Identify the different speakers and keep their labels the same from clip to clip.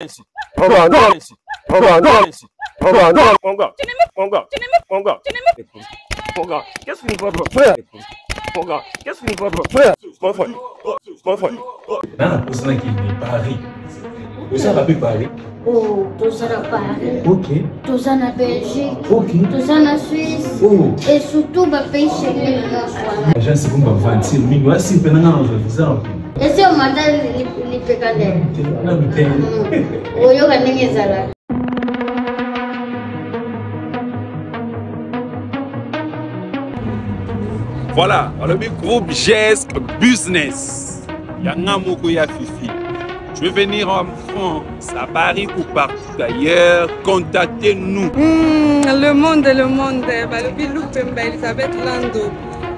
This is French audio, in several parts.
Speaker 1: Qu'est-ce que vous faites? Qu'est-ce que vous faites? Mon frère. Mon frère.
Speaker 2: Dans la personne qui est Paris. Vous savez Paris?
Speaker 3: Oh, tout ça à Paris.
Speaker 2: Ok.
Speaker 3: Tout ça en Belgique.
Speaker 2: Ok.
Speaker 3: Tout ça en Suisse.
Speaker 2: Oh.
Speaker 3: Et surtout, le pays chez nous.
Speaker 2: Je sais qu'on va mentir, mais moi, si vous avez un visa.
Speaker 3: Et si on m'a dit les pécadères?
Speaker 2: Non, mais
Speaker 3: Oh, il y a des gens.
Speaker 4: Voilà, alors le groupe GESC Business. Yanga Moko ya Fifi. Je vais venir en France, à Paris ou partout ailleurs. Contactez-nous.
Speaker 5: Le monde. Le Bilou Pemba, Elisabeth Lando.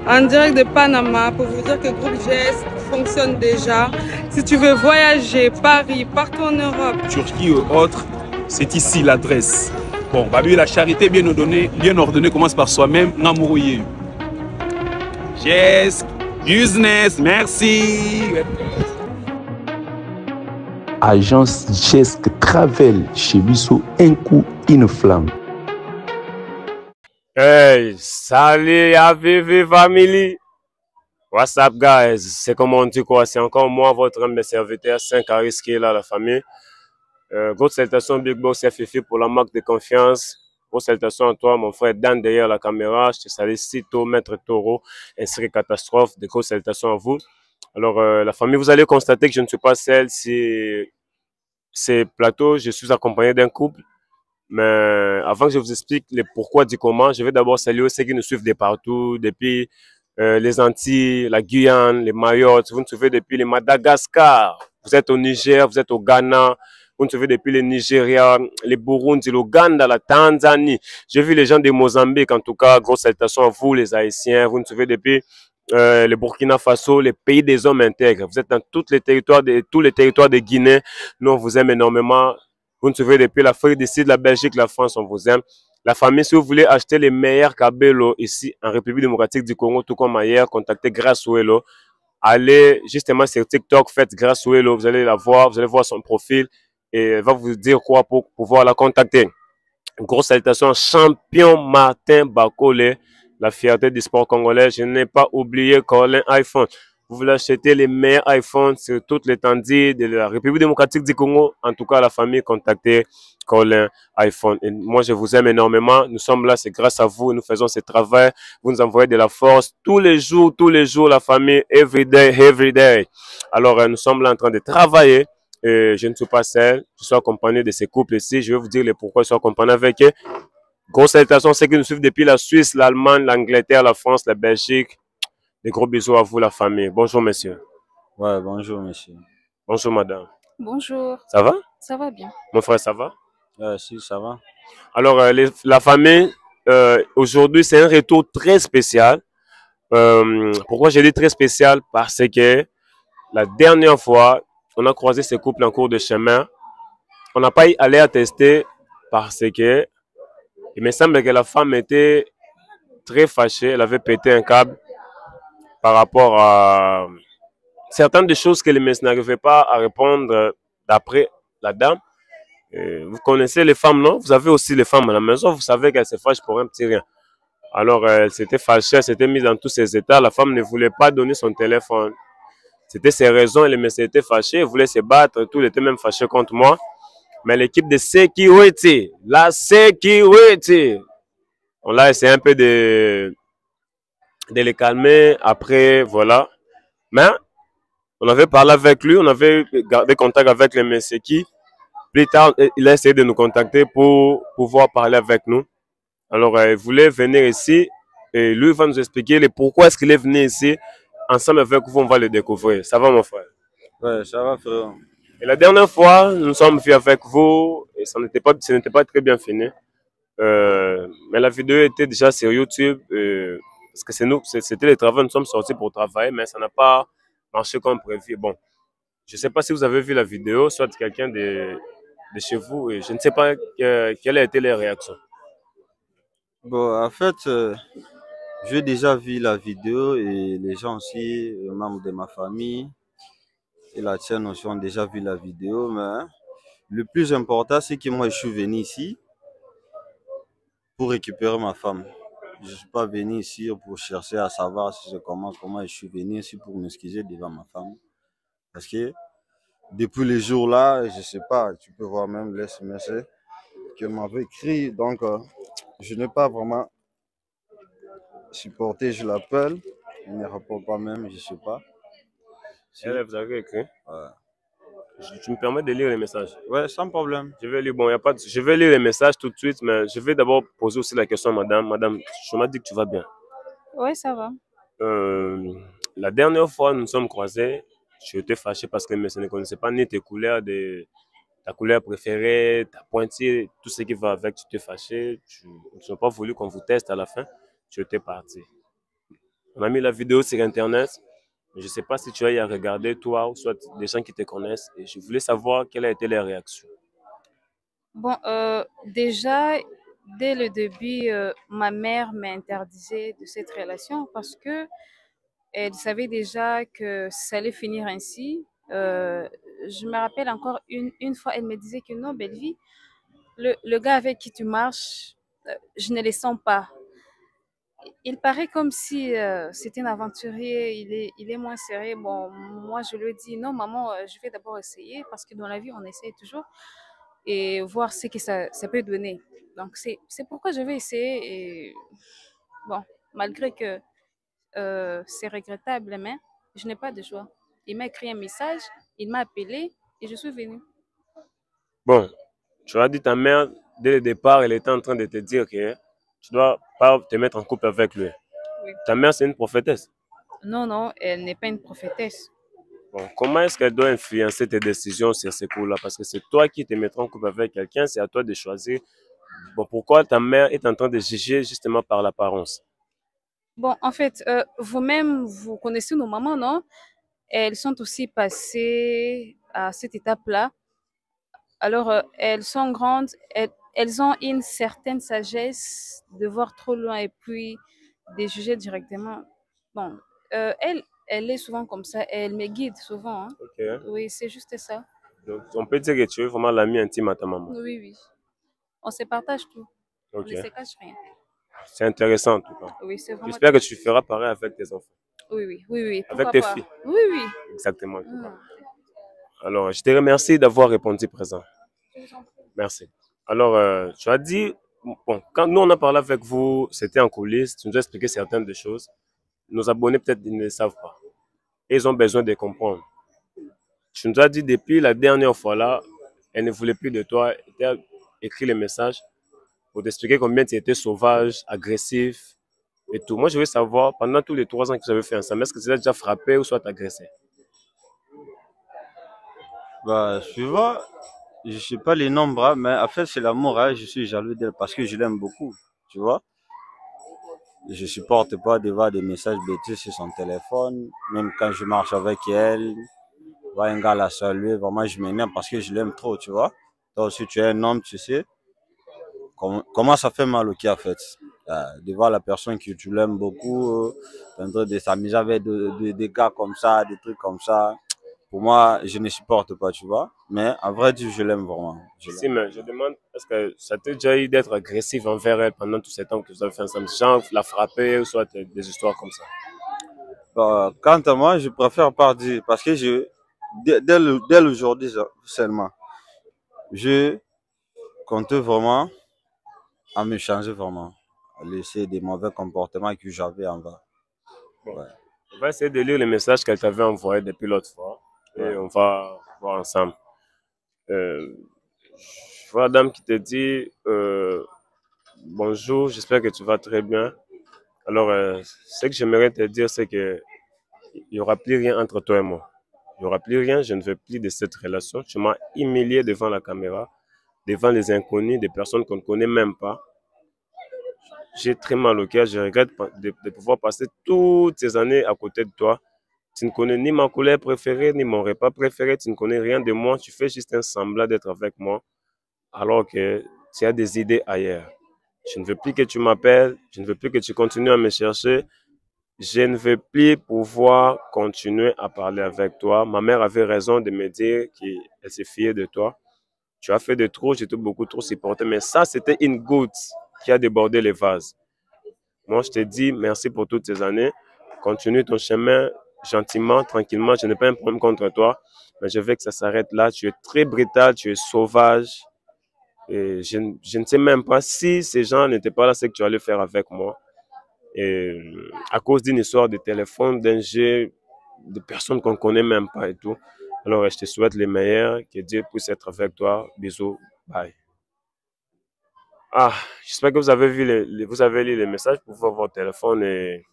Speaker 5: En direct de Panama pour vous dire que le groupe GESC fonctionne déjà. Si tu veux voyager, Paris, partout en Europe,
Speaker 4: Turquie ou autre, c'est ici l'adresse. Bon, Babi, la charité bien ordonnée commence par soi-même. Namourouye. GESC Business, merci.
Speaker 6: Agence GESC Travel chez Bissou, un coup, une flamme.
Speaker 1: Hey, salut AVV family. What's up guys? C'est comment on dit quoi? C'est encore moi, votre homme de serviteur 5 Aris qui est là, la famille. Grosse salutation Big Boss FFI pour la marque de confiance. Grosse salutation à toi, mon frère Dan derrière la caméra. Je te salue Cito, Maître Taureau, ainsi que Catastrophe. De grosses salutations à vous. Alors, la famille, vous allez constater que je ne suis pas seul. C'est plateau, je suis accompagné d'un couple. Mais avant que je vous explique les pourquoi du comment, je vais d'abord saluer ceux qui nous suivent de partout, depuis les Antilles, la Guyane, les Mayotte. Vous nous suivez depuis les Madagascar. Vous êtes au Niger, vous êtes au Ghana. Vous nous suivez depuis le Nigeria, les Burundi, l'Ouganda, la Tanzanie. J'ai vu les gens de Mozambique, en tout cas, grosse salutation à vous, les Haïtiens. Vous nous suivez depuis le Burkina Faso, les pays des hommes intègres. Vous êtes dans tous les territoires de Guinée. Nous, on vous aime énormément. Vous nous suivez depuis l'Afrique d'ici, de la Belgique, la France, on vous aime. La famille, si vous voulez acheter les meilleurs cabellos ici en République démocratique du Congo, tout comme ailleurs, contactez Grasuelo. Allez justement sur TikTok, faites Grasuelo, vous allez la voir, vous allez voir son profil et elle va vous dire quoi pour pouvoir la contacter. Grosse salutation, champion Martin Bakole, la fierté du sport congolais. Je n'ai pas oublié Colin iPhone. Vous voulez acheter les meilleurs iPhones sur toute l'étendue de la République démocratique du Congo. En tout cas, la famille, contactez Colin iPhone. Et moi, je vous aime énormément. Nous sommes là, c'est grâce à vous. Nous faisons ce travail. Vous nous envoyez de la force tous les jours, la famille, every day. Alors, nous sommes là en train de travailler. Et je ne suis pas seul. Je suis accompagné de ces couples ici. Je vais vous dire les pourquoi je suis accompagné avec eux. Grosse salutation, ceux qui nous suivent depuis la Suisse, l'Allemagne, l'Angleterre, la France, la Belgique. Des gros bisous à vous, la famille. Bonjour, monsieur.
Speaker 7: Ouais, bonjour, monsieur.
Speaker 1: Bonjour, madame.
Speaker 5: bonjour.
Speaker 1: Ça va?
Speaker 5: Ça va bien.
Speaker 1: Mon frère, ça va?
Speaker 7: Si, ça va.
Speaker 1: Alors, la famille, aujourd'hui, c'est un retour très spécial. Pourquoi j'ai dit très spécial? Parce que la dernière fois, on a croisé ce couple en cours de chemin. On n'a pas allé attester parce que il me semble que la femme était très fâchée. Elle avait pété un câble par rapport à certaines des choses que les messieurs n'arrivaient pas à répondre d'après la dame. Vous connaissez les femmes, non? Vous avez aussi les femmes à la maison, vous savez qu'elles se fâchent pour un petit rien. Alors, elle s'était fâchée, elle s'était mise dans tous ses états. La femme ne voulait pas donner son téléphone. C'était ses raisons, les messieurs étaient fâchés, ils voulaient se battre, tous étaient même fâchés contre moi. Mais l'équipe de sécurité, on a essayé un peu de les calmer. Après, voilà. Mais on avait parlé avec lui, on avait gardé contact avec le monsieur qui, plus tard, il a essayé de nous contacter pour pouvoir parler avec nous. Alors, il voulait venir ici et lui va nous expliquer le pourquoi est-ce qu'il est venu ici. Ensemble avec vous, on va le découvrir. Ça va, mon frère?
Speaker 7: Ouais, ça va, frère.
Speaker 1: Et la dernière fois, nous sommes venus avec vous et ce n'était pas très bien fini. Mais la vidéo était déjà sur YouTube. Parce que c'était le travail, nous sommes sortis pour travailler, mais ça n'a pas marché comme prévu. Bon, je ne sais pas si vous avez vu la vidéo, soit quelqu'un de chez vous, et je ne sais pas quelles a été les réactions.
Speaker 7: Bon, en fait, j'ai déjà vu la vidéo et les gens aussi, les membres de ma famille et la tienne aussi ont déjà vu la vidéo, mais Le plus important, c'est que moi, je suis venu ici pour récupérer ma femme. Je ne suis pas venu ici pour chercher à savoir si je commence, comment je suis venu ici pour m'excuser devant ma femme. Parce que depuis les jours-là, je ne sais pas, tu peux voir même les SMS qu'elle m'avait écrit. Donc, je n'ai pas vraiment supporté. Je l'appelle, il ne répond pas même, je ne sais pas. Si.
Speaker 1: Elle vous avez écrit.
Speaker 7: Ouais.
Speaker 1: Tu me permets de lire les messages?
Speaker 7: Ouais, sans problème.
Speaker 1: Je vais lire, bon, y a pas je vais lire les messages tout de suite, mais je vais d'abord poser aussi la question à madame. Madame, je m'as dit que tu vas bien.
Speaker 5: Oui, ça va.
Speaker 1: La dernière fois, nous nous sommes croisés, je t'ai fâché parce que je ne connaissais pas ni tes couleurs, ta couleur préférée, ta pointille, tout ce qui va avec, tu t'es fâché. Tu n'as pas voulu qu'on vous teste à la fin, tu étais parti. On a mis la vidéo sur Internet. Je ne sais pas si tu as eu à regarder, toi, ou soit des gens qui te connaissent. Et je voulais savoir quelle a été leur réaction.
Speaker 5: Bon, déjà, dès le début, ma mère m'interdisait de cette relation parce que elle savait déjà que ça allait finir ainsi. Je me rappelle encore une fois, elle me disait que non, Bellevie, le gars avec qui tu marches, je ne le sens pas. Il paraît comme si c'était un aventurier, il est moins sérieux. Bon, moi, je lui ai dit, non, maman, je vais d'abord essayer parce que dans la vie, on essaye toujours et voir ce que ça peut donner. Donc, c'est pourquoi je vais essayer. Et bon, malgré que c'est regrettable, mais je n'ai pas de choix. Il m'a écrit un message, il m'a appelé et je suis venue.
Speaker 1: Bon, tu as dit ta mère, dès le départ, elle était en train de te dire que tu dois pas te mettre en couple avec lui.
Speaker 5: Oui.
Speaker 1: Ta mère, c'est une prophétesse.
Speaker 5: Non, non, elle n'est pas une prophétesse.
Speaker 1: Bon, comment est-ce qu'elle doit influencer tes décisions sur ces coups-là? Parce que c'est toi qui te mettras en couple avec quelqu'un, c'est à toi de choisir. Bon, pourquoi ta mère est en train de juger justement par l'apparence?
Speaker 5: Bon, en fait, vous-même, vous connaissez nos mamans, non? Elles sont aussi passées à cette étape-là. Alors, elles sont grandes, elles ont une certaine sagesse de voir trop loin et puis de juger directement. Bon, elle est souvent comme ça, elle me guide souvent, hein.
Speaker 1: Ok.
Speaker 5: Oui, c'est juste ça.
Speaker 1: Donc, on peut dire que tu es vraiment l'ami intime à ta maman.
Speaker 5: Oui, oui. On se partage tout.
Speaker 1: Ok.
Speaker 5: On ne se cache rien.
Speaker 1: C'est intéressant en tout cas.
Speaker 5: Oui, c'est vraiment.
Speaker 1: J'espère que tu feras pareil avec tes enfants.
Speaker 5: Oui, oui, oui, oui.
Speaker 1: Avec
Speaker 5: Pourquoi
Speaker 1: tes
Speaker 5: pas?
Speaker 1: filles.
Speaker 5: Oui, oui.
Speaker 1: Exactement. En tout cas. Alors, je te remercie d'avoir répondu présent. Merci. Alors, tu as dit, bon, quand nous on a parlé avec vous, c'était en coulisses, tu nous as expliqué certaines des choses. Nos abonnés peut-être ils ne le savent pas. Et ils ont besoin de comprendre. Tu nous as dit depuis la dernière fois là, elle ne voulait plus de toi, elle t'a écrit les messages pour t'expliquer combien tu étais sauvage, agressif et tout. Moi, je veux savoir, pendant tous les 3 ans que vous avez fait ensemble, est-ce que tu l'as déjà frappé ou soit agressé?
Speaker 7: Bah, tu vois, je sais pas les nombres, hein, mais en fait, c'est l'amour, hein, je suis jaloux d'elle parce que je l'aime beaucoup, tu vois. Je supporte pas de voir des messages bêtises sur son téléphone, même quand je marche avec elle, voir un gars la saluer, vraiment, je m'énerve parce que je l'aime trop, tu vois. Toi aussi, tu es un homme, tu sais, comment ça fait mal au cœur, en fait, de voir la personne que tu l'aimes beaucoup, en train de s'amuser avec des gars comme ça, des trucs comme ça. Pour moi, je ne supporte pas, tu vois. Mais en vrai, je l'aime vraiment.
Speaker 1: Si, mais je demande, est-ce que ça t'a déjà eu d'être agressif envers elle pendant tous ces temps que vous avez fait ensemble? Genre, la frapper ou soit des histoires comme ça?
Speaker 7: Bah, quant à moi, je préfère pas dire parce que dès l'aujourd'hui seulement, je compte vraiment à me changer vraiment, à laisser des mauvais comportements que j'avais envers.
Speaker 1: Bon.
Speaker 7: Ouais.
Speaker 1: On va essayer de lire les messages qu'elle t'avait envoyés depuis l'autre fois et on va voir ensemble. Je vois la dame qui te dit bonjour, j'espère que tu vas très bien. Alors, ce que j'aimerais te dire, c'est que il n'y aura plus rien entre toi et moi. Il n'y aura plus rien, je ne veux plus de cette relation. Tu m'as humilié devant la caméra, devant les inconnus, des personnes qu'on ne connaît même pas. J'ai très mal au cœur, je regrette de pouvoir passer toutes ces années à côté de toi. Tu ne connais ni ma couleur préférée, ni mon repas préféré, tu ne connais rien de moi, tu fais juste un semblant d'être avec moi, alors que tu as des idées ailleurs. Je ne veux plus que tu m'appelles, je ne veux plus que tu continues à me chercher. Je ne veux plus pouvoir continuer à parler avec toi. Ma mère avait raison de me dire qu'elle se fiait de toi. Tu as fait de trop, j'étais beaucoup trop supporté. Mais ça, c'était une goutte qui a débordé les vases. Moi, je te dis merci pour toutes ces années. Continue ton chemin gentiment, tranquillement. Je n'ai pas un problème contre toi, mais je veux que ça s'arrête là. Tu es très brutal, tu es sauvage. Et je ne sais même pas si ces gens n'étaient pas là, ce que tu allais faire avec moi. Et à cause d'une histoire de téléphone, d'un jeu, de personnes qu'on ne connaît même pas et tout. Alors, je te souhaite le meilleur. Que Dieu puisse être avec toi. Bisous. Bye. Ah, j'espère que vous avez vu vous avez lu les messages pour voir votre téléphone. Et...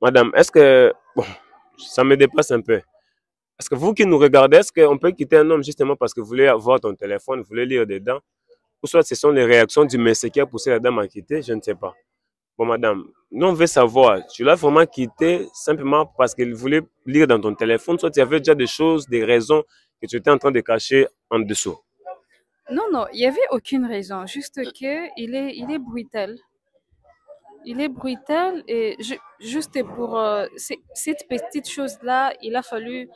Speaker 1: Madame, est-ce que... Bon, ça me dépasse un peu. Est-ce que vous qui nous regardez, est-ce qu'on peut quitter un homme justement parce que vous voulez avoir ton téléphone, vous voulez lire dedans? Ou soit ce sont les réactions du monsieur qui a poussé la dame à quitter? Je ne sais pas. Bon, madame, nous on veut savoir, tu l'as vraiment quitté simplement parce qu'il voulait lire dans ton téléphone, soit il y avait déjà des choses, des raisons que tu étais en train de cacher en dessous?
Speaker 8: Non, non, il n'y avait aucune raison, juste que il est brutal. Il est brutal et juste pour cette petite chose-là, il a fallu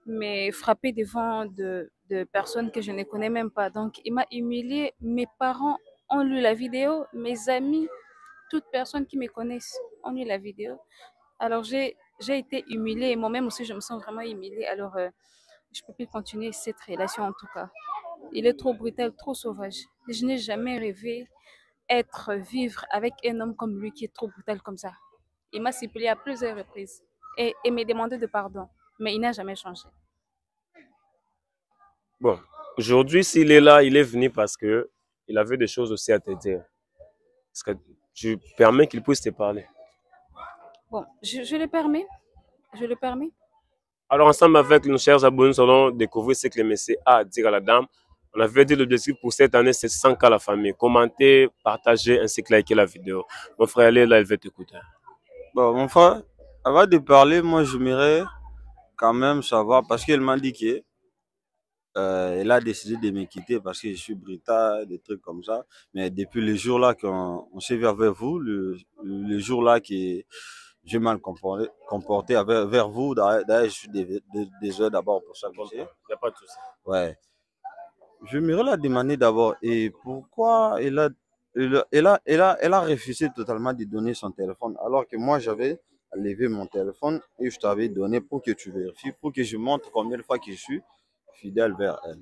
Speaker 8: me frapper devant de personnes que je ne connais même pas. Donc, il m'a humilié. Mes parents ont lu la vidéo, mes amis, toutes personnes qui me connaissent ont lu la vidéo. Alors, j'ai été humiliée et moi-même aussi, je me sens vraiment humiliée. Alors, je ne peux plus continuer cette relation en tout cas. Il est trop brutal, trop sauvage. Je n'ai jamais rêvé vivre avec un homme comme lui qui est trop brutal comme ça. Il m'a supplié à plusieurs reprises et m'a demandé de pardon, mais il n'a jamais changé.
Speaker 1: Bon, aujourd'hui, s'il est là, il est venu parce que il avait des choses aussi à te dire. Est-ce que tu permets qu'il puisse te parler?
Speaker 8: Bon, je le permets. Je le permets.
Speaker 1: Alors, ensemble avec nos chers abonnés, nous allons découvrir ce que le monsieur a à dire à la dame. On avait dit l'objectif pour cette année, c'est 100K la famille. Commentez, partagez ainsi que likez la vidéo. Mon frère, elle est là, elle veut t'écouter.
Speaker 7: Bon, mon frère, avant de parler, moi, j'aimerais quand même savoir, parce qu'elle m'a dit que elle a décidé de me quitter parce que je suis brutal, des trucs comme ça. Mais depuis le jour-là qu'on s'est vu avec vous, le jour-là que j'ai mal comporté vers vous, d'ailleurs, je suis désolé d'abord pour ça.
Speaker 1: Il n'y a pas de souci.
Speaker 7: Ouais. Je me la demander d'abord, et pourquoi elle a refusé totalement de donner son téléphone, alors que moi j'avais levé mon téléphone et je t'avais donné pour que tu vérifies, pour que je montre combien de fois que je suis fidèle vers elle.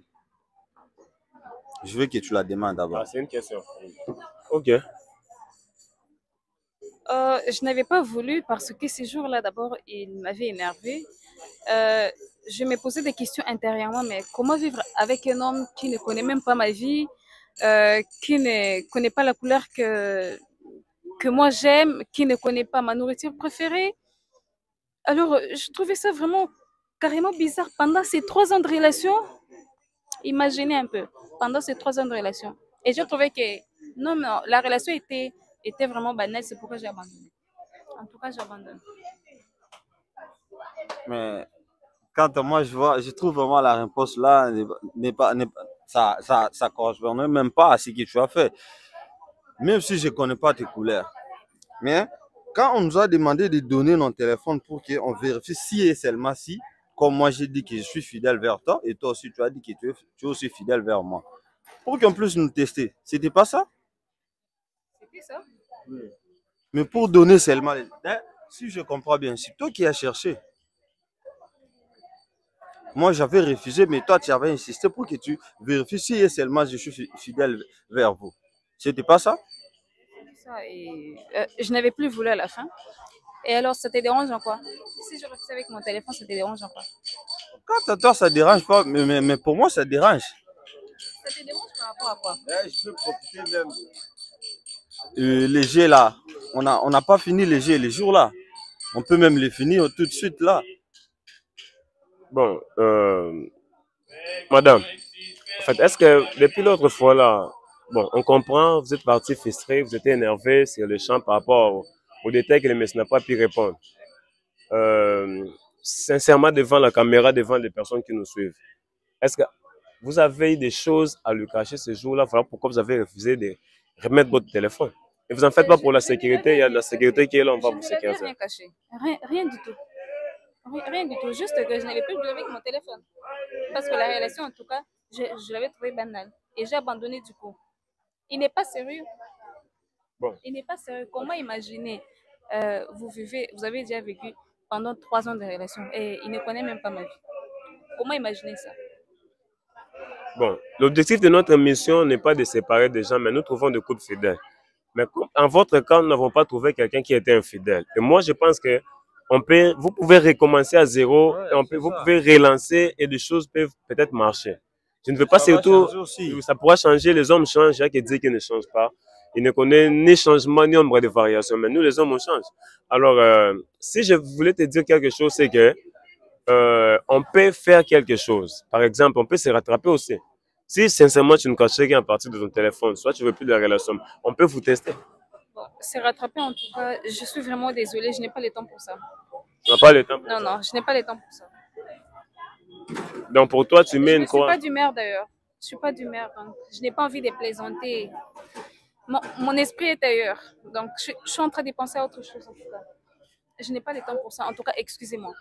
Speaker 7: Je veux que tu la demandes d'abord.
Speaker 1: Ah, c'est une question. Ok.
Speaker 8: Je n'avais pas voulu parce que ces jours-là, d'abord, il m'avait énervé. Je me posais des questions intérieurement, mais comment vivre avec un homme qui ne connaît même pas ma vie, qui ne connaît pas la couleur que moi j'aime, qui ne connaît pas ma nourriture préférée. Alors, je trouvais ça vraiment carrément bizarre. Pendant ces 3 ans de relation, imaginez un peu, pendant ces 3 ans de relation. Et je trouvais que non, la relation était vraiment banale, c'est pourquoi j'ai abandonné. En tout cas, j'abandonne.
Speaker 7: Mais quand moi je trouve vraiment la réponse là, ça correspond même pas à ce que tu as fait. Même si je ne connais pas tes couleurs. Mais quand on nous a demandé de donner notre téléphone pour qu'on vérifie si et seulement si, comme moi j'ai dit que je suis fidèle vers toi, et toi aussi tu as dit que tu es aussi fidèle vers moi, pour qu'on puisse nous tester, c'était pas ça?
Speaker 8: C'était ça?
Speaker 7: Oui. Mais pour donner seulement, si je comprends bien, c'est toi qui as cherché. Moi j'avais refusé, mais toi tu avais insisté pour que tu vérifies si et seulement je suis fidèle vers vous. C'était pas ça?
Speaker 8: Ça, et je n'avais plus voulu à la fin. Et alors, ça te dérange en quoi? Si je refusais avec mon téléphone, ça te dérange en quoi?
Speaker 7: Quand à toi ça dérange pas, mais pour moi ça dérange.
Speaker 8: Ça te dérange par rapport à quoi?
Speaker 7: Je peux profiter même. Les jeux là, on n'a pas fini les jeux, les jours là. On peut même les finir tout de suite là.
Speaker 1: Bon, madame, en fait, est-ce que depuis l'autre fois là, bon, on comprend, vous êtes parti frustré, vous étiez énervé sur le champ par rapport au détail que le monsieur n'a pas pu répondre. Sincèrement, devant la caméra, devant les personnes qui nous suivent, est-ce que vous avez eu des choses à lui cacher ce jour-là? Voilà pourquoi vous avez refusé de remettre votre téléphone. Et vous en faites pas pour la sécurité, il y a de la sécurité qui est là, on va vous sécuriser.
Speaker 8: Je n'avais rien caché, rien du tout. Rien du tout, juste que je n'avais plus de jouer avec mon téléphone. Parce que la relation, en tout cas, je l'avais trouvé banal. Et j'ai abandonné du coup. Il n'est pas sérieux.
Speaker 1: Bon.
Speaker 8: Il n'est pas sérieux. Comment imaginer vous avez déjà vécu pendant 3 ans de relation et il ne connaît même pas ma vie. Comment imaginer ça?
Speaker 1: Bon, l'objectif de notre mission n'est pas de séparer des gens, mais nous trouvons des couples fidèles. Mais en votre cas, nous n'avons pas trouvé quelqu'un qui était infidèle. Et moi, je pense que vous pouvez recommencer à zéro, et vous pouvez relancer et des choses peuvent peut-être marcher. Je ne veux pas surtout, ça pourra changer, les hommes changent, il y a qui dit qu'ils ne changent pas. Ils ne connaissent ni changement ni nombre de variations, mais nous les hommes on change. Alors, si je voulais te dire quelque chose, c'est que on peut faire quelque chose. Par exemple, on peut se rattraper aussi. Si sincèrement tu ne caches rien à partir de ton téléphone, soit tu veux plus de la relation, on peut vous tester.
Speaker 8: Bon, se rattraper en tout cas, je suis vraiment désolée, je n'ai pas le temps pour ça.
Speaker 1: Tu n'as pas le temps pour
Speaker 8: ça? Non, je n'ai pas le temps pour ça.
Speaker 1: Donc pour toi, tu mets une quoi?
Speaker 8: Je ne suis pas d'humeur d'ailleurs. Je suis pas d'humeur. Donc je n'ai pas envie de plaisanter. Mon esprit est ailleurs. Donc je suis en train de penser à autre chose en tout cas. Je n'ai pas le temps pour ça. En tout cas, excusez-moi.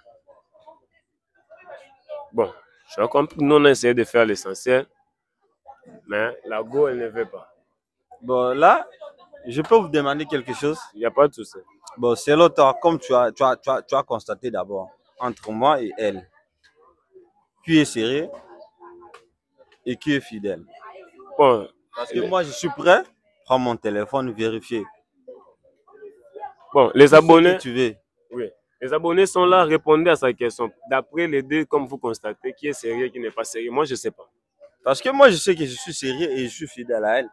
Speaker 1: Bon, je comprends que nous on a essayé de faire l'essentiel, mais la go elle ne veut pas.
Speaker 7: Bon là, je peux vous demander quelque chose?
Speaker 1: Il n'y a pas de souci.
Speaker 7: Bon, c'est l'autre, comme tu as constaté d'abord, entre moi et elle, qui est sérieux et qui est fidèle.
Speaker 1: Bon,
Speaker 7: parce que moi je suis prêt, prends mon téléphone, vérifier.
Speaker 1: Bon, les abonnés,
Speaker 7: tu veux.
Speaker 1: Oui. Les abonnés sont là, répondez à sa question. D'après les deux, comme vous constatez, qui est sérieux, qui n'est pas sérieux, moi je ne sais pas.
Speaker 7: Parce que moi je sais que je suis sérieux et je suis fidèle à elle.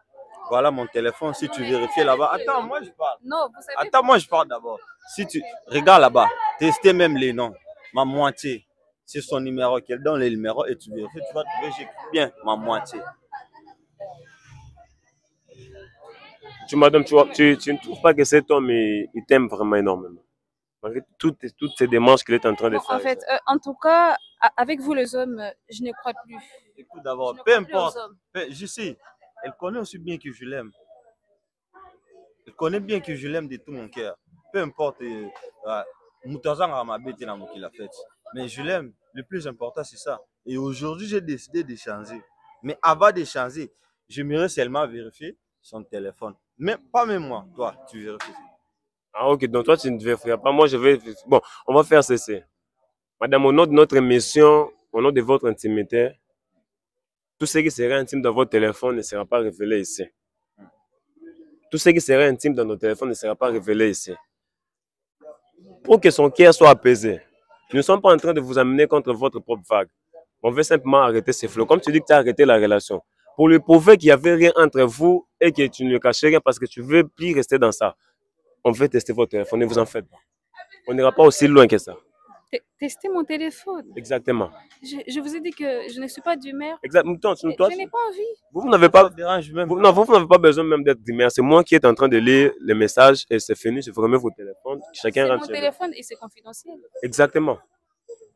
Speaker 7: Voilà mon téléphone, si tu vérifies là-bas. Attends, moi je parle.
Speaker 8: Non, vous savez.
Speaker 7: Attends, moi je parle d'abord. Si tu regardes là-bas, testez même les noms. Ma moitié, c'est son numéro qu'elle donne les numéros et tu vérifies, tu vas trouver, j'écris bien ma moitié.
Speaker 1: Madame, tu ne trouves pas que cet homme, il t'aime vraiment énormément? Malgré toutes ces démarches qu'il est en train de faire.
Speaker 8: En fait, en tout cas, avec vous les hommes, je ne crois plus.
Speaker 7: Écoute d'abord, peu importe. Je sais, elle connaît aussi bien que je l'aime. Elle connaît bien que je l'aime de tout mon cœur. Peu importe, mais je l'aime. Le plus important, c'est ça. Et aujourd'hui, j'ai décidé de changer. Mais avant de changer, j'aimerais seulement vérifier son téléphone. Mais pas même moi, toi, tu vérifies.
Speaker 1: Ah ok, donc toi tu ne vérifieras pas, moi je vais... Bon, on va faire ceci. Madame, au nom de notre mission, au nom de votre intimité, tout ce qui serait intime dans votre téléphone ne sera pas révélé ici. Tout ce qui serait intime dans notre téléphone ne sera pas révélé ici. Pour que son cœur soit apaisé, nous ne sommes pas en train de vous amener contre votre propre vague. On veut simplement arrêter ces flots. Comme tu dis que tu as arrêté la relation, pour lui prouver qu'il n'y avait rien entre vous et que tu ne lui cachais rien parce que tu ne veux plus rester dans ça. On veut tester votre téléphone, ne vous en faites pas. On n'ira pas aussi loin que ça.
Speaker 8: Tester mon téléphone?
Speaker 1: Exactement.
Speaker 8: Je vous ai dit que je ne suis pas d'humeur.
Speaker 1: Exactement.
Speaker 8: Je n'ai pas envie.
Speaker 1: Vous n'avez pas, vous n'avez pas besoin même d'être d'humeur. C'est moi qui est en train de lire les messages et c'est fini. Je vous remets vos téléphones. Chacun rentre
Speaker 8: chez lui. C'est mon téléphone et c'est confidentiel.
Speaker 1: Exactement.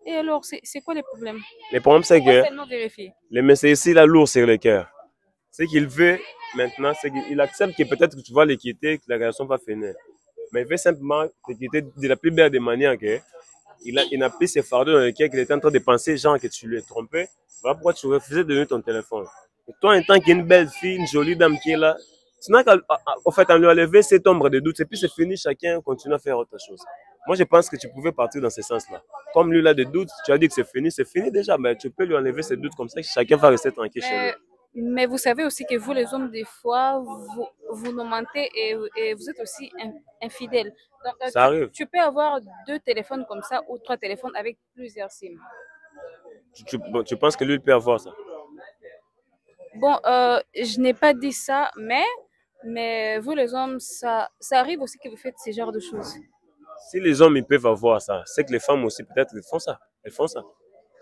Speaker 8: Et alors, c'est quoi le problème?
Speaker 1: Le problème, c'est que le message ici, il a lourd sur le cœur. Ce qu'il veut maintenant, c'est qu'il accepte que peut-être que tu vas le quitter, que la relation va finir. Mais il veut simplement te quitter de la plus belle des manières. Il n'a plus ses fardeaux dans lesquels il était en train de penser, genre, que tu lui as trompé. Voilà pourquoi tu refusais de donner ton téléphone. Et toi, en tant qu'une belle fille, une jolie dame qui est là, tu n'as qu'à en lui enlever cette ombre de doute. Et puis c'est fini, chacun continue à faire autre chose. Moi, je pense que tu pouvais partir dans ce sens-là. Comme lui, il a des doutes, tu as dit que c'est fini déjà. Mais tu peux lui enlever ses doutes comme ça, que chacun va rester tranquille chez lui.
Speaker 8: Mais vous savez aussi que vous, les hommes, des fois, vous nous mentez et vous êtes aussi infidèles. Donc,
Speaker 1: ça arrive.
Speaker 8: Tu peux avoir 2 téléphones comme ça ou 3 téléphones avec plusieurs SIM.
Speaker 1: Tu penses que lui, il peut avoir ça?
Speaker 8: Bon, je n'ai pas dit ça, mais vous, les hommes, ça arrive aussi que vous faites ce genre de choses.
Speaker 1: Si les hommes, ils peuvent avoir ça, c'est que les femmes aussi, peut-être, elles font ça.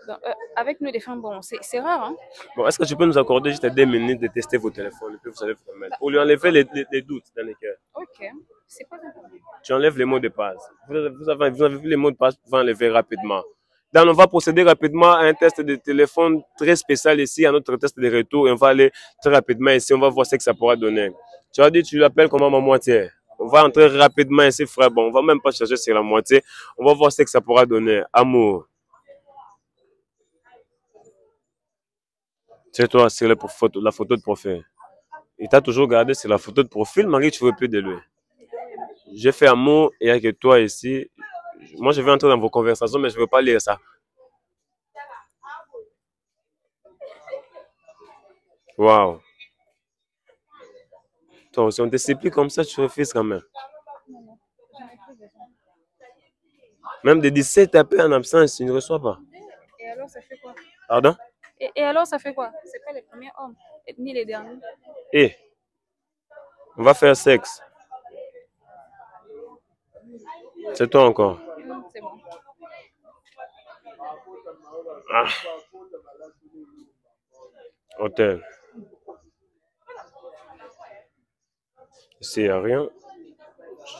Speaker 8: Donc, avec nous les femmes, bon, c'est rare. Hein?
Speaker 1: Bon, est-ce que tu peux nous accorder juste 2 minutes de tester vos téléphones et puis vous allez vous remettre pour lui enlever les doutes dans les cœurs?
Speaker 8: Ok, c'est pas grave.
Speaker 1: Tu enlèves les mots de passe. Vous avez vu les mots de passe, vous pouvez enlever rapidement. Donc, on va procéder rapidement à un test de téléphone très spécial ici, à notre test de retour. Et on va aller très rapidement ici, on va voir ce que ça pourra donner. Tu as dit, tu l'appelles comment ma moitié? On va entrer rapidement ici, frère. Bon, on va même pas chercher sur la moitié. On va voir ce que ça pourra donner. Amour. C'est toi, c'est la photo de profil. Il t'a toujours gardé sur la photo de profil, malgré que tu ne veux plus de lui. J'ai fait amour et avec toi ici. Moi, je vais entrer dans vos conversations, mais je ne veux pas lire ça. Waouh. Toi, si on ne te sait plus comme ça, tu refuses quand même. Même de 17 appels en absence, tu ne reçois pas.
Speaker 8: Et alors, ça fait quoi?
Speaker 1: Pardon?
Speaker 8: Et alors, ça fait quoi? C'est pas les premiers hommes, ni les derniers.
Speaker 1: Eh, on va faire sexe. C'est toi encore.
Speaker 8: C'est bon.
Speaker 1: Ah. Hôtel. Ici, il n'y a rien.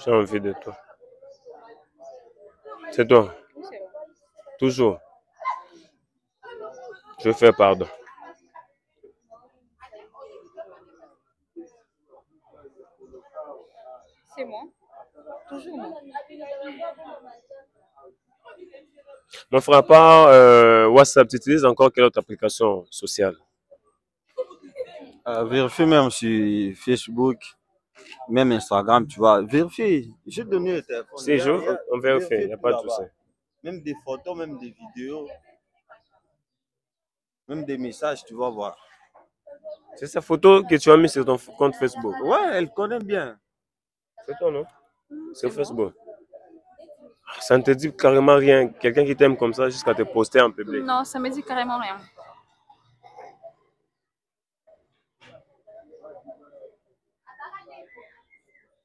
Speaker 1: J'ai envie de toi. C'est toi. Toujours. Je veux faire pardon.
Speaker 8: C'est moi. Toujours moi.
Speaker 1: Mon frère, à part WhatsApp, tu utilises encore quelle autre application sociale?
Speaker 7: Vérifie même sur Facebook, même Instagram, tu vois. Vérifie. J'ai donné le téléphone.
Speaker 1: Si, on vérifie, il n'y a pas de souci.
Speaker 7: Même des photos, même des vidéos, même des messages, tu vas voir.
Speaker 1: C'est sa photo que tu as mis sur ton compte Facebook.
Speaker 7: Ouais, elle connaît bien.
Speaker 1: C'est toi, non? C'est Facebook. Ça ne te dit carrément rien. Quelqu'un qui t'aime comme ça jusqu'à te poster en public.
Speaker 8: Non, ça me dit carrément rien.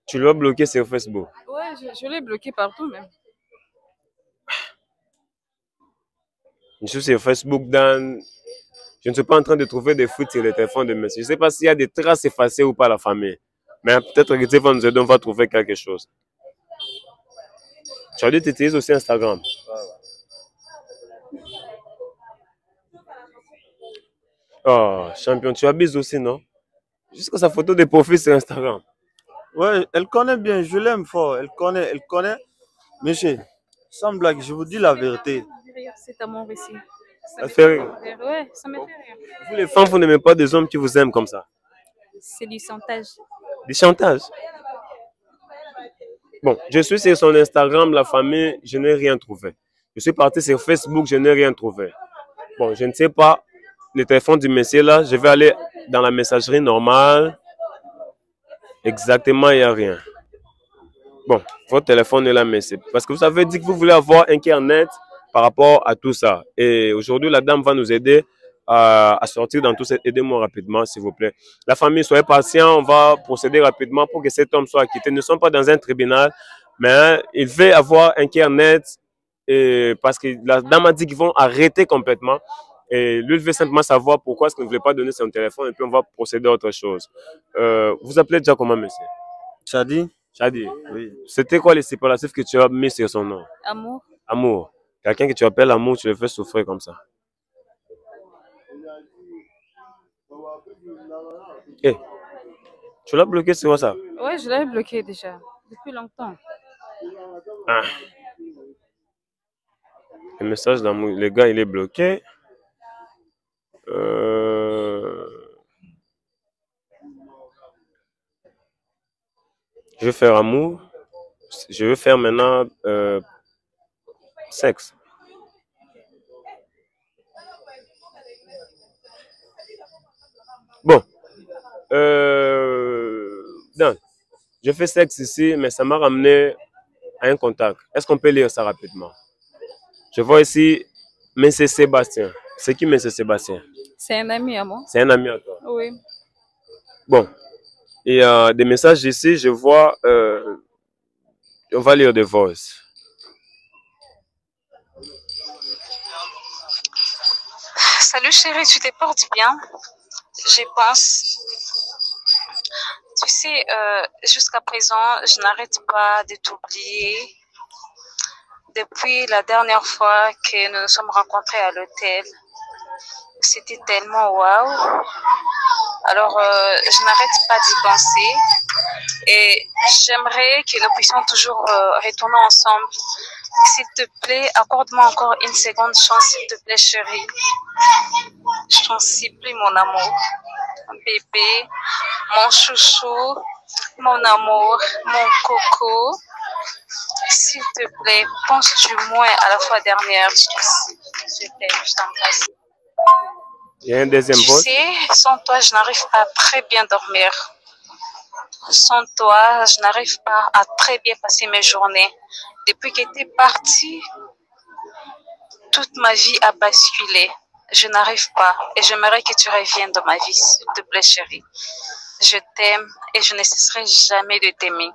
Speaker 1: Tu l'as bloqué sur Facebook.
Speaker 8: Ouais, je l'ai bloqué partout même.
Speaker 1: Je suis sur Facebook dans... Je ne suis pas en train de trouver des fuites sur le téléphone de monsieur. Je ne sais pas s'il y a des traces effacées ou pas la famille. Mais peut-être que Dieu va nous aider, on va trouver quelque chose. Tu as dit que tu utilises aussi Instagram. Oh, champion, tu abuses aussi, non? Jusqu'à sa photo de profil sur Instagram.
Speaker 7: Ouais, elle connaît bien, je l'aime fort. Elle connaît. Monsieur, sans blague, je vous dis la vérité.
Speaker 8: C'est amour ici.
Speaker 1: Ça fait rire.
Speaker 8: Ouais, ça me fait rire.
Speaker 1: Vous les femmes, vous n'aimez pas des hommes qui vous aiment comme ça?
Speaker 8: C'est du chantage.
Speaker 1: Du chantage? Bon, je suis sur son Instagram, la famille, je n'ai rien trouvé. Je suis parti sur Facebook, je n'ai rien trouvé. Bon, je ne sais pas, le téléphone du monsieur là, je vais aller dans la messagerie normale. Exactement, il n'y a rien. Bon, votre téléphone est là, mais c'est parce que vous avez dit que vous voulez avoir Internet par rapport à tout ça. Et aujourd'hui, la dame va nous aider à sortir dans tout ça. Aidez-moi rapidement, s'il vous plaît. La famille, soyez patient, on va procéder rapidement pour que cet homme soit acquitté. Nous ne sommes pas dans un tribunal, mais il veut avoir Internet parce que la dame a dit qu'ils vont arrêter complètement. Et lui, il veut simplement savoir pourquoi est-ce qu'il ne voulait pas donner son téléphone et puis on va procéder à autre chose. Vous appelez déjà comment, monsieur?
Speaker 7: Chadi?
Speaker 1: Chadi.
Speaker 7: Oui.
Speaker 1: C'était quoi les superlatifs que tu as mis sur son nom?
Speaker 8: Amour.
Speaker 1: Amour. Quelqu'un que tu appelles amour, tu le fais souffrir comme ça. Hey, tu l'as bloqué sur WhatsApp?
Speaker 8: Ouais, je l'avais bloqué déjà. Depuis longtemps.
Speaker 1: Ah. Le message d'amour, le gars, il est bloqué. Je vais faire amour. Je vais faire maintenant sexe. Bon. Non. Je fais sexe ici, mais ça m'a ramené à un contact. Est-ce qu'on peut lire ça rapidement? Je vois ici M. Sébastien. C'est qui M. Sébastien?
Speaker 8: C'est un ami à moi.
Speaker 1: C'est un ami à toi?
Speaker 8: Oui.
Speaker 1: Bon. Et des messages ici, je vois... on va lire des voices.
Speaker 8: Salut chérie, tu te portes bien? Je pense. Tu sais, jusqu'à présent, je n'arrête pas de t'oublier. Depuis la dernière fois que nous nous sommes rencontrés à l'hôtel, c'était tellement waouh. Alors, je n'arrête pas d'y penser et j'aimerais que nous puissions toujours retourner ensemble S'il te plaît, accorde-moi encore une seconde chance, s'il te plaît, chérie. Je t'en supplie, mon amour. Bébé, mon chouchou, mon amour, mon coco. S'il te plaît, pense du moins à la fois dernière. Je t'aime, je t'embrasse.
Speaker 1: Il y a un deuxième
Speaker 8: Tu
Speaker 1: poste.
Speaker 8: sais, sans toi, je n'arrive pas à très bien dormir. Sans toi, je n'arrive pas à très bien passer mes journées. Depuis que tu es parti, toute ma vie a basculé. Je n'arrive pas et j'aimerais que tu reviennes dans ma vie, s'il te plaît, chérie. Je t'aime et je ne cesserai jamais de t'aimer.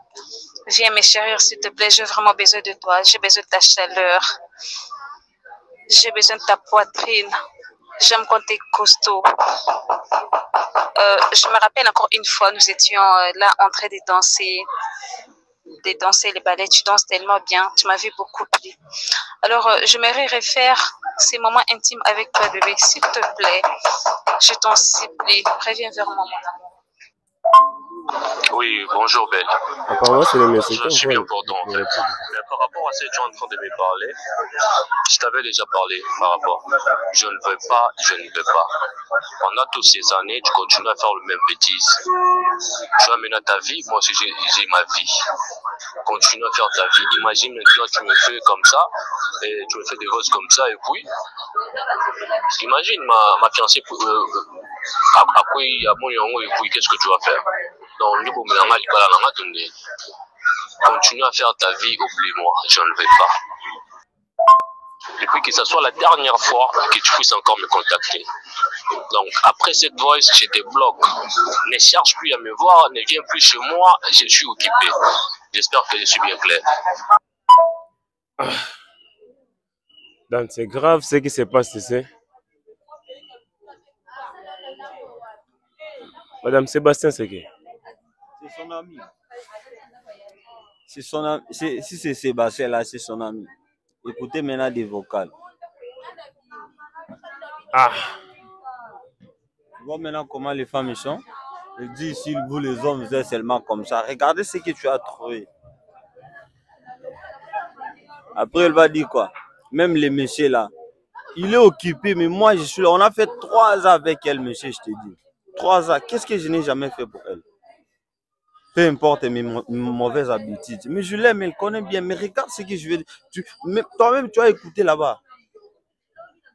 Speaker 8: Viens me chérir, s'il te plaît, j'ai vraiment besoin de toi. J'ai besoin de ta chaleur. J'ai besoin de ta poitrine. J'aime quand tu es costaud. Je me rappelle encore une fois, nous étions là en train de danser les ballets. Tu danses tellement bien, tu m'avais beaucoup plu. Alors, j'aimerais refaire ces moments intimes avec toi, bébé, s'il te plaît. Je t'en supplie, reviens vers moi, mon amour.
Speaker 9: Oui, bonjour Belle.
Speaker 1: Apparemment, c'est le message.
Speaker 9: Je suis bien pour toi en fait. Mais par rapport à ce que tu es en train de me parler, je t'avais déjà parlé par rapport. Je ne veux pas, je ne veux pas. Pendant toutes ces années, tu continues à faire le même bêtise. Tu as mené ta vie, moi aussi j'ai ma vie. Continue à faire ta vie. Imagine maintenant tu me fais comme ça, et tu me fais des roses comme ça, et puis, imagine ma fiancée à mon yango, et puis qu'est-ce que tu vas faire? Donc, continue à faire ta vie, oublie-moi, je ne vais pas. Et puis que ce soit la dernière fois que tu puisses encore me contacter. Donc, après cette voice, je te bloque. Ne cherche plus à me voir, ne viens plus chez moi, je suis occupé. J'espère que je suis bien clair.
Speaker 1: Donc, c'est grave ce qui se passe ici. Madame Sébastien, c'est qui?
Speaker 7: C'est son ami. C'est son ami. Si c'est Sébastien là, c'est son ami. Écoutez maintenant des vocales.
Speaker 1: Ah.
Speaker 7: Tu vois maintenant comment les femmes sont. Elle dit si vous les hommes vous êtes seulement comme ça. Regardez ce que tu as trouvé. Après elle va dire quoi? Même les messieurs là. Il est occupé, mais moi je suis là. On a fait 3 ans avec elle, monsieur, je te dis. 3 ans. Qu'est-ce que je n'ai jamais fait pour elle? Peu importe mes mauvaises habitudes. Mais je l'aime, elle connaît bien. Mais regarde ce que je veux dire. Toi-même, tu as écouté là-bas.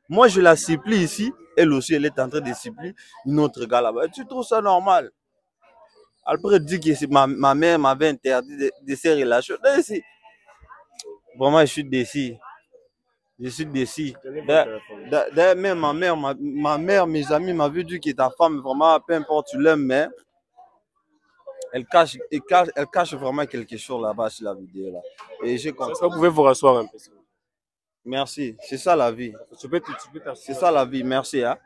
Speaker 7: Moi, je la supplie ici. Elle aussi, elle est en train de supplier une autre gars là-bas. Tu trouves ça normal? Après, dit que ma mère m'avait interdit de ces relations. Vraiment, je suis déçu. Je suis déçu. D'ailleurs, même ma mère, mes amis m'avaient dit que ta femme, vraiment, peu importe, tu l'aimes, mais elle cache vraiment quelque chose là-bas sur la vidéo là. Et j'ai compris.
Speaker 1: Est-ce que vous pouvez vous rasseoir un peu?
Speaker 7: Merci. C'est ça la vie. C'est ça la vie. Merci. Hein?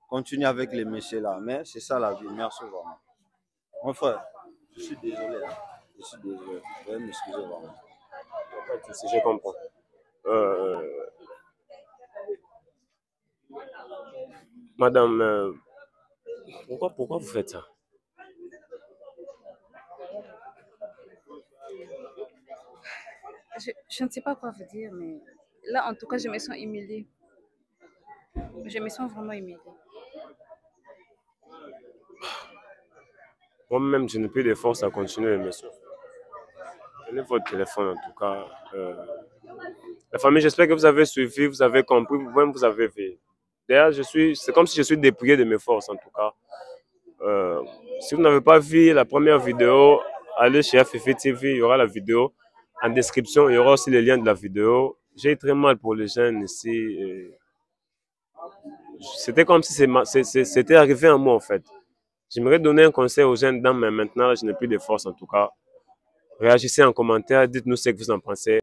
Speaker 7: Continue avec les messieurs là. Mais c'est ça la vie. Merci vraiment. Mon frère, je suis désolé. Hein? Je suis désolé. Veuillez m'excuser vraiment.
Speaker 1: Si je comprends. Madame, pourquoi vous faites ça?
Speaker 8: Je ne sais pas quoi vous dire, mais là, en tout cas, je me sens humiliée. Je me sens vraiment humiliée.
Speaker 1: Moi-même, je n'ai plus de force à continuer l'émission. Prenez votre téléphone, en tout cas. La famille, j'espère que vous avez suivi, vous avez compris, vous-même, vous avez vu. D'ailleurs, c'est comme si je suis dépouillé de mes forces, en tout cas. Si vous n'avez pas vu la première vidéo, allez chez FFI TV, il y aura la vidéo. En description, il y aura aussi les liens de la vidéo. J'ai très mal pour les jeunes ici. C'était comme si c'était arrivé à moi, en fait. J'aimerais donner un conseil aux jeunes dames, mais maintenant, je n'ai plus de force, en tout cas. Réagissez en commentaire, dites-nous ce que vous en pensez.